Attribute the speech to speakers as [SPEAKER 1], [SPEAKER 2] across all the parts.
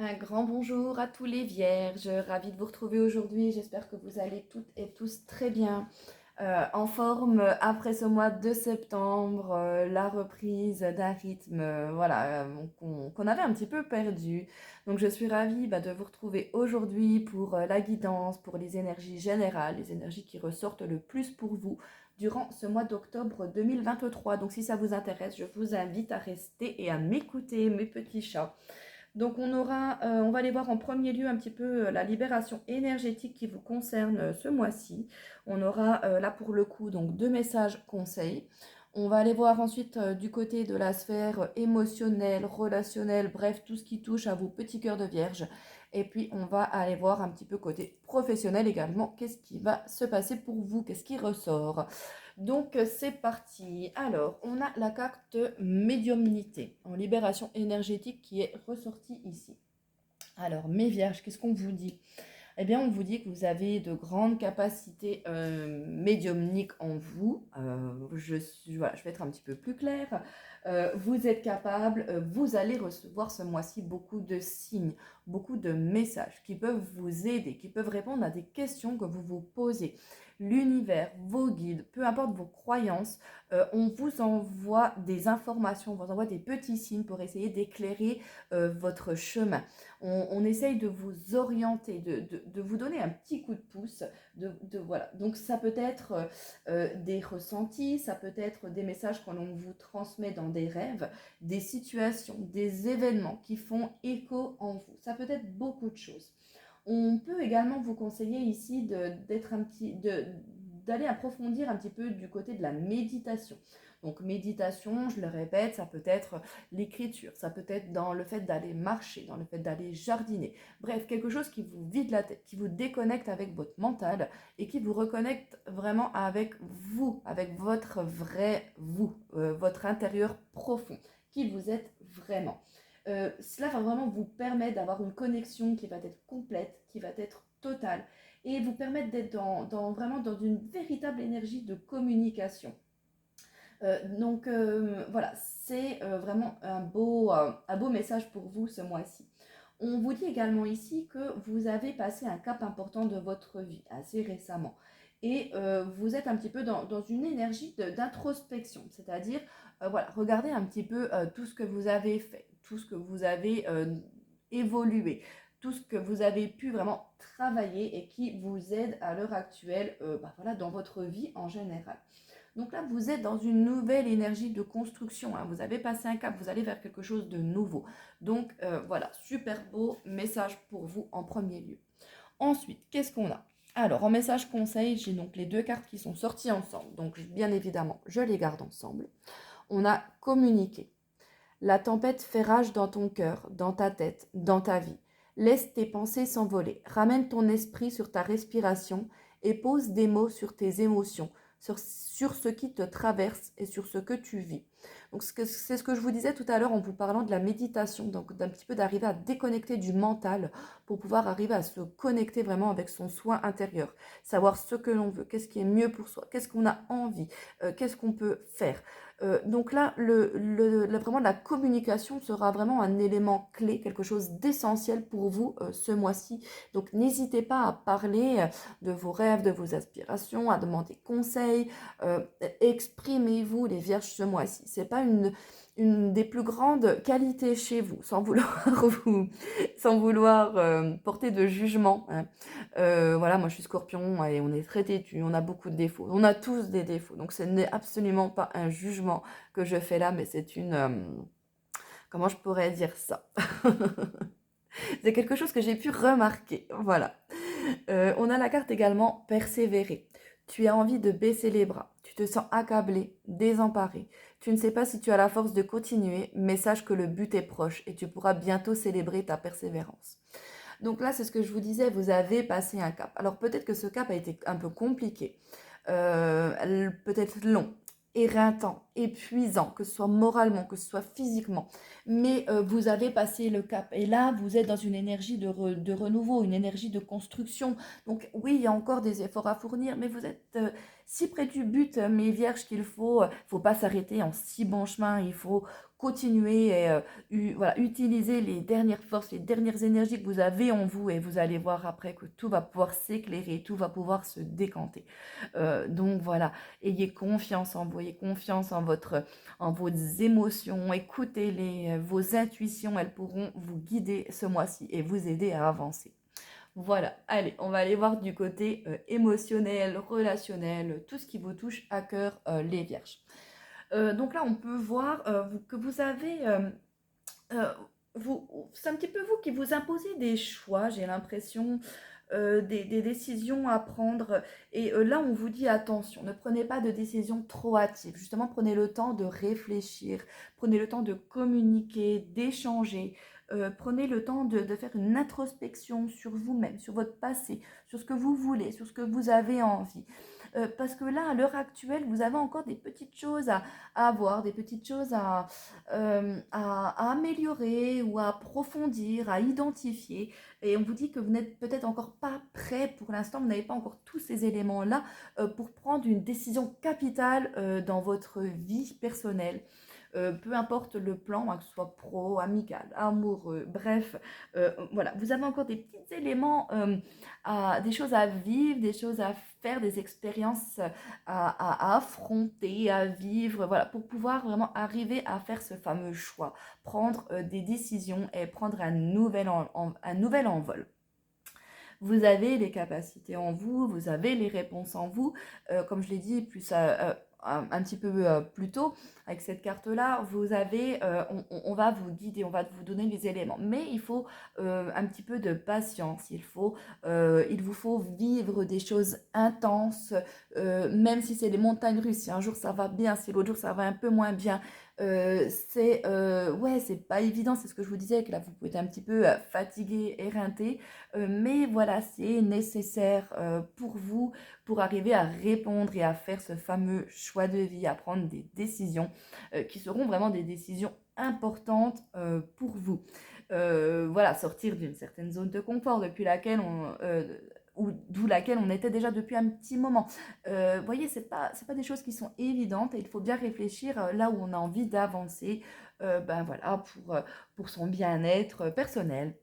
[SPEAKER 1] Un grand bonjour à tous les vierges, ravie de vous retrouver aujourd'hui, j'espère que vous allez toutes et tous très bien, en forme après ce mois de septembre, la reprise d'un rythme voilà, qu'on avait un petit peu perdu. Donc je suis ravie de vous retrouver aujourd'hui pour la guidance, pour les énergies générales, les énergies qui ressortent le plus pour vous durant ce mois d'octobre 2023. Donc si ça vous intéresse, je vous invite à rester et à m'écouter mes petits chats. Donc on va aller voir en premier lieu un petit peu la libération énergétique qui vous concerne ce mois-ci. On aura là pour le coup donc deux messages conseils. On va aller voir ensuite du côté de la sphère émotionnelle, relationnelle, bref, tout ce qui touche à vos petits cœurs de vierge. Et puis on va aller voir un petit peu côté professionnel également, qu'est-ce qui va se passer pour vous, qu'est-ce qui ressort. Donc c'est parti. Alors, on a la carte médiumnité en libération énergétique qui est ressortie ici. Alors, mes vierges, qu'est-ce qu'on vous dit? Eh bien, on vous dit que vous avez de grandes capacités médiumniques en vous. Voilà, je vais être un petit peu plus claire. Vous êtes capable, vous allez recevoir ce mois-ci beaucoup de signes, beaucoup de messages qui peuvent vous aider, qui peuvent répondre à des questions que vous vous posez. L'univers, vos guides, peu importe vos croyances, on vous envoie des informations, on vous envoie des petits signes pour essayer d'éclairer votre chemin. On essaye de vous orienter, de vous donner un petit coup de pouce. Voilà. Donc ça peut être des ressentis, ça peut être des messages que l'on vous transmet dans des rêves, des situations, des événements qui font écho en vous. Ça peut être beaucoup de choses. On peut également vous conseiller ici d'aller approfondir un petit peu du côté de la méditation. Donc méditation, je le répète, ça peut être l'écriture, ça peut être dans le fait d'aller marcher, dans le fait d'aller jardiner. Bref, quelque chose qui vous vide la tête, qui vous déconnecte avec votre mental et qui vous reconnecte vraiment avec vous, avec votre vrai vous, votre intérieur profond, qui vous êtes vraiment. Cela va vraiment vous permettre d'avoir une connexion qui va être complète, qui va être totale et vous permettre d'être vraiment dans une véritable énergie de communication. Voilà, c'est vraiment un beau message pour vous ce mois-ci. On vous dit également ici que vous avez passé un cap important de votre vie assez récemment. Et vous êtes un petit peu dans une énergie d'introspection, c'est-à-dire, voilà, regardez un petit peu tout ce que vous avez fait, tout ce que vous avez évolué, tout ce que vous avez pu vraiment travailler et qui vous aide à l'heure actuelle voilà, dans votre vie en général. Donc là, vous êtes dans une nouvelle énergie de construction, hein. Vous avez passé un cap, vous allez vers quelque chose de nouveau. Donc voilà, super beau message pour vous en premier lieu. Ensuite, qu'est-ce qu'on a? Alors, en message conseil, j'ai donc les deux cartes qui sont sorties ensemble. Donc, bien évidemment, je les garde ensemble. On a communiqué. La tempête fait rage dans ton cœur, dans ta tête, dans ta vie. Laisse tes pensées s'envoler. Ramène ton esprit sur ta respiration et pose des mots sur tes émotions, sur ce qui te traverse et sur ce que tu vis. Donc c'est ce que je vous disais tout à l'heure en vous parlant de la méditation, donc d'un petit peu d'arriver à déconnecter du mental pour pouvoir arriver à se connecter vraiment avec son soi intérieur, savoir ce que l'on veut, qu'est-ce qui est mieux pour soi, qu'est-ce qu'on a envie, qu'est-ce qu'on peut faire. Donc là, vraiment la communication sera vraiment un élément clé, quelque chose d'essentiel pour vous ce mois-ci. Donc n'hésitez pas à parler de vos rêves, de vos aspirations, à demander conseil. Exprimez-vous les vierges ce mois-ci. C'est pas une des plus grandes qualités chez vous, sans vouloir sans vouloir porter de jugement, hein. Voilà, moi je suis scorpion et on est très têtu, on a beaucoup de défauts. On a tous des défauts, donc ce n'est absolument pas un jugement que je fais là, mais c'est comment je pourrais dire ça? C'est quelque chose que j'ai pu remarquer, voilà. On a la carte également persévérer. Tu as envie de baisser les bras, tu te sens accablé, désemparé. Tu ne sais pas si tu as la force de continuer, mais sache que le but est proche et tu pourras bientôt célébrer ta persévérance. Donc là, c'est ce que je vous disais, vous avez passé un cap. Alors peut-être que ce cap a été un peu compliqué, peut-être long, éreintant, épuisant, que ce soit moralement, que ce soit physiquement. Mais vous avez passé le cap. Et là, vous êtes dans une énergie de renouveau, une énergie de construction. Donc oui, il y a encore des efforts à fournir, mais vous êtes si près du but, mes vierges, qu'il faut pas s'arrêter en si bon chemin. Il faut continuez et voilà, utilisez les dernières forces, les dernières énergies que vous avez en vous et vous allez voir après que tout va pouvoir s'éclairer, tout va pouvoir se décanter. Donc voilà, ayez confiance en vous, ayez confiance en vos émotions, écoutez-les, vos intuitions, elles pourront vous guider ce mois-ci et vous aider à avancer. Voilà, allez, on va aller voir du côté émotionnel, relationnel, tout ce qui vous touche à cœur, les vierges. Donc là, on peut voir que vous avez... euh, c'est un petit peu vous qui vous imposez des choix, j'ai l'impression, des décisions à prendre. Et là, on vous dit attention, ne prenez pas de décisions trop hâtives. Justement, prenez le temps de réfléchir, prenez le temps de communiquer, d'échanger. Prenez le temps de faire une introspection sur vous-même, sur votre passé, sur ce que vous voulez, sur ce que vous avez envie. Parce que là, à l'heure actuelle, vous avez encore des petites choses à voir, des petites choses à améliorer ou à approfondir, à identifier. Et on vous dit que vous n'êtes peut-être encore pas prêt pour l'instant, vous n'avez pas encore tous ces éléments-là pour prendre une décision capitale dans votre vie personnelle. Peu importe le plan, hein, que ce soit pro, amical, amoureux, bref, voilà, vous avez encore des petits éléments, des choses à vivre, des choses à faire, des expériences à affronter, à vivre, voilà, pour pouvoir vraiment arriver à faire ce fameux choix, prendre des décisions et prendre un un nouvel envol. Vous avez les capacités en vous, vous avez les réponses en vous. Comme je l'ai dit plus un petit peu plus tôt, avec cette carte-là, vous avez, on va vous guider, on va vous donner les éléments. Mais il faut un petit peu de patience, il vous faut vivre des choses intenses, même si c'est les montagnes russes. Si un jour ça va bien, si l'autre jour ça va un peu moins bien, ouais, c'est pas évident, c'est ce que je vous disais, que là vous pouvez être un petit peu fatigué, éreinté. Mais voilà, c'est nécessaire pour vous, pour arriver à répondre et à faire ce fameux choix de vie, à prendre des décisions qui seront vraiment des décisions importantes pour vous. Voilà, sortir d'une certaine zone de confort depuis laquelle d'où laquelle on était déjà depuis un petit moment. Vous voyez, c'est pas des choses qui sont évidentes et il faut bien réfléchir là où on a envie d'avancer, ben voilà, pour son bien-être personnel,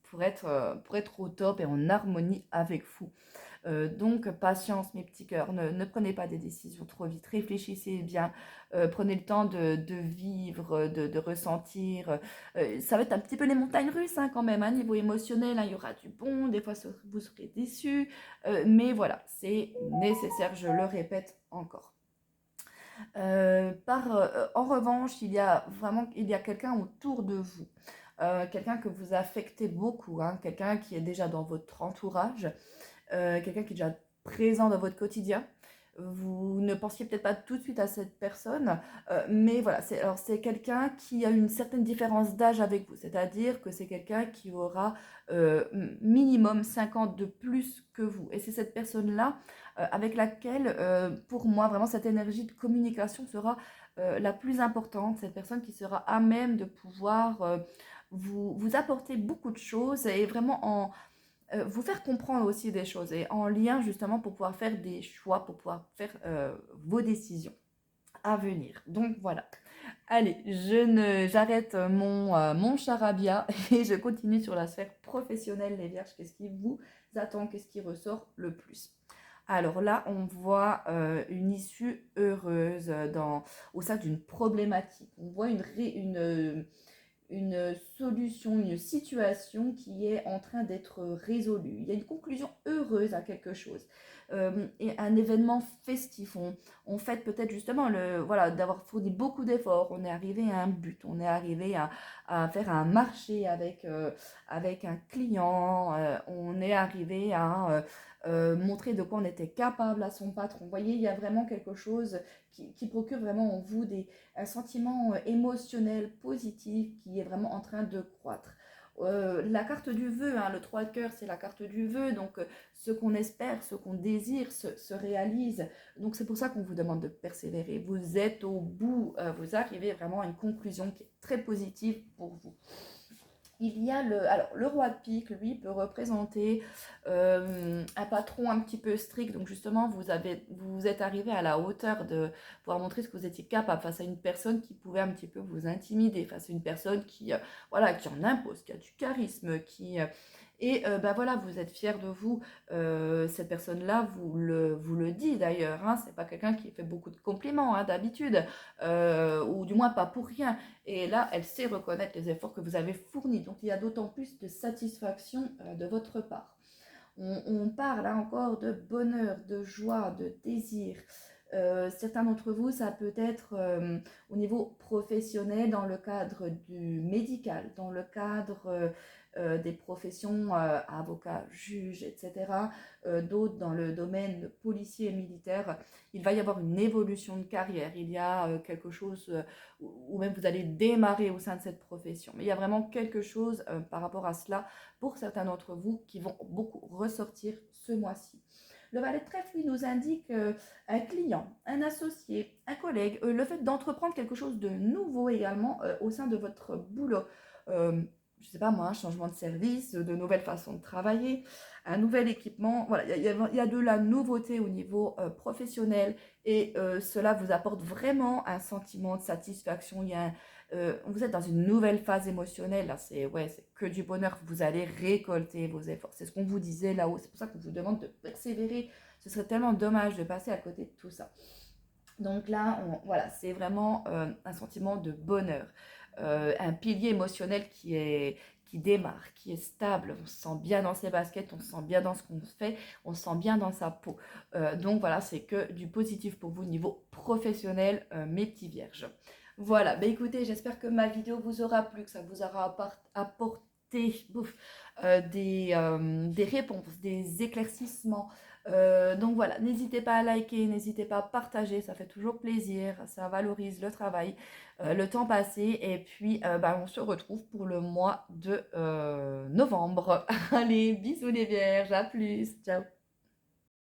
[SPEAKER 1] pour être au top et en harmonie avec vous. Donc, patience, mes petits cœurs, ne prenez pas des décisions trop vite, réfléchissez bien, prenez le temps de vivre, de ressentir. Ça va être un petit peu les montagnes russes hein, quand même, à niveau émotionnel, hein, il y aura du bon, des fois vous serez déçus, mais voilà, c'est nécessaire, je le répète encore. En revanche, il y a quelqu'un autour de vous, quelqu'un que vous affectez beaucoup, hein, quelqu'un qui est déjà dans votre entourage, quelqu'un qui est déjà présent dans votre quotidien. Vous ne pensiez peut-être pas tout de suite à cette personne, mais voilà, c'est quelqu'un qui a une certaine différence d'âge avec vous, c'est-à-dire que c'est quelqu'un qui aura minimum 50 de plus que vous. Et c'est cette personne-là avec laquelle, pour moi, vraiment, cette énergie de communication sera la plus importante, cette personne qui sera à même de pouvoir vous apporter beaucoup de choses et vraiment vous faire comprendre aussi des choses et en lien justement pour pouvoir faire des choix, pour pouvoir faire vos décisions à venir. Donc voilà. Allez, j'arrête mon charabia et je continue sur la sphère professionnelle, les vierges. Qu'est-ce qui vous attend? Qu'est-ce qui ressort le plus? Alors là, on voit une issue heureuse au sein d'une problématique. On voit une solution, une situation qui est en train d'être résolue. Il y a une conclusion heureuse à quelque chose. Et un événement festif. On fête peut-être justement voilà, d'avoir fourni beaucoup d'efforts. On est arrivé à un but. On est arrivé à faire un marché avec un client. On est arrivé à montrer de quoi on était capable à son patron. Vous voyez, il y a vraiment quelque chose qui procure vraiment en vous un sentiment émotionnel positif qui est vraiment en train de croître. La carte du vœu, hein, le 3 de cœur, c'est la carte du vœu, donc ce qu'on espère, ce qu'on désire se réalise. Donc c'est pour ça qu'on vous demande de persévérer. Vous êtes au bout, vous arrivez vraiment à une conclusion qui est très positive pour vous. Il y a alors, le roi de pique, lui, peut représenter un patron un petit peu strict. Donc justement, vous êtes arrivé à la hauteur de pouvoir montrer ce que vous étiez capable face à une personne qui pouvait un petit peu vous intimider, face à une personne qui, voilà, qui en impose, qui a du charisme, bah voilà, vous êtes fier de vous. Cette personne-là vous le dit d'ailleurs. Hein, c'est pas quelqu'un qui fait beaucoup de compliments hein, d'habitude, ou du moins pas pour rien. Et là, elle sait reconnaître les efforts que vous avez fournis. Donc, il y a d'autant plus de satisfaction de votre part. On parle là encore de bonheur, de joie, de désir. Certains d'entre vous, ça peut être au niveau professionnel, dans le cadre du médical, dans le cadre des professions avocats, juges, etc. D'autres dans le domaine policier et militaire. Il va y avoir une évolution de carrière. Il y a quelque chose où même vous allez démarrer au sein de cette profession. Mais il y a vraiment quelque chose par rapport à cela pour certains d'entre vous qui vont beaucoup ressortir ce mois-ci. Le valet de trèfle, lui, nous indique un client, un associé, un collègue, le fait d'entreprendre quelque chose de nouveau également au sein de votre boulot. Je ne sais pas moi, un changement de service, de nouvelles façons de travailler, un nouvel équipement. Voilà, il y a de la nouveauté au niveau professionnel et cela vous apporte vraiment un sentiment de satisfaction. Vous êtes dans une nouvelle phase émotionnelle. Là, c'est que du bonheur. Vous allez récolter vos efforts. C'est ce qu'on vous disait là-haut. C'est pour ça qu'on vous demande de persévérer. Ce serait tellement dommage de passer à côté de tout ça. Donc là, voilà, c'est vraiment un sentiment de bonheur, un pilier émotionnel qui démarre, qui est stable. On se sent bien dans ses baskets, on se sent bien dans ce qu'on fait, on se sent bien dans sa peau. Donc voilà, c'est que du positif pour vous au niveau professionnel, mes petits vierges. Voilà, bah écoutez, j'espère que ma vidéo vous aura plu, que ça vous aura apporté des réponses, des éclaircissements. Donc voilà, n'hésitez pas à liker, n'hésitez pas à partager, ça fait toujours plaisir, ça valorise le travail, le temps passé. Et puis, bah, on se retrouve pour le mois de novembre. Allez, bisous les vierges, à plus, ciao.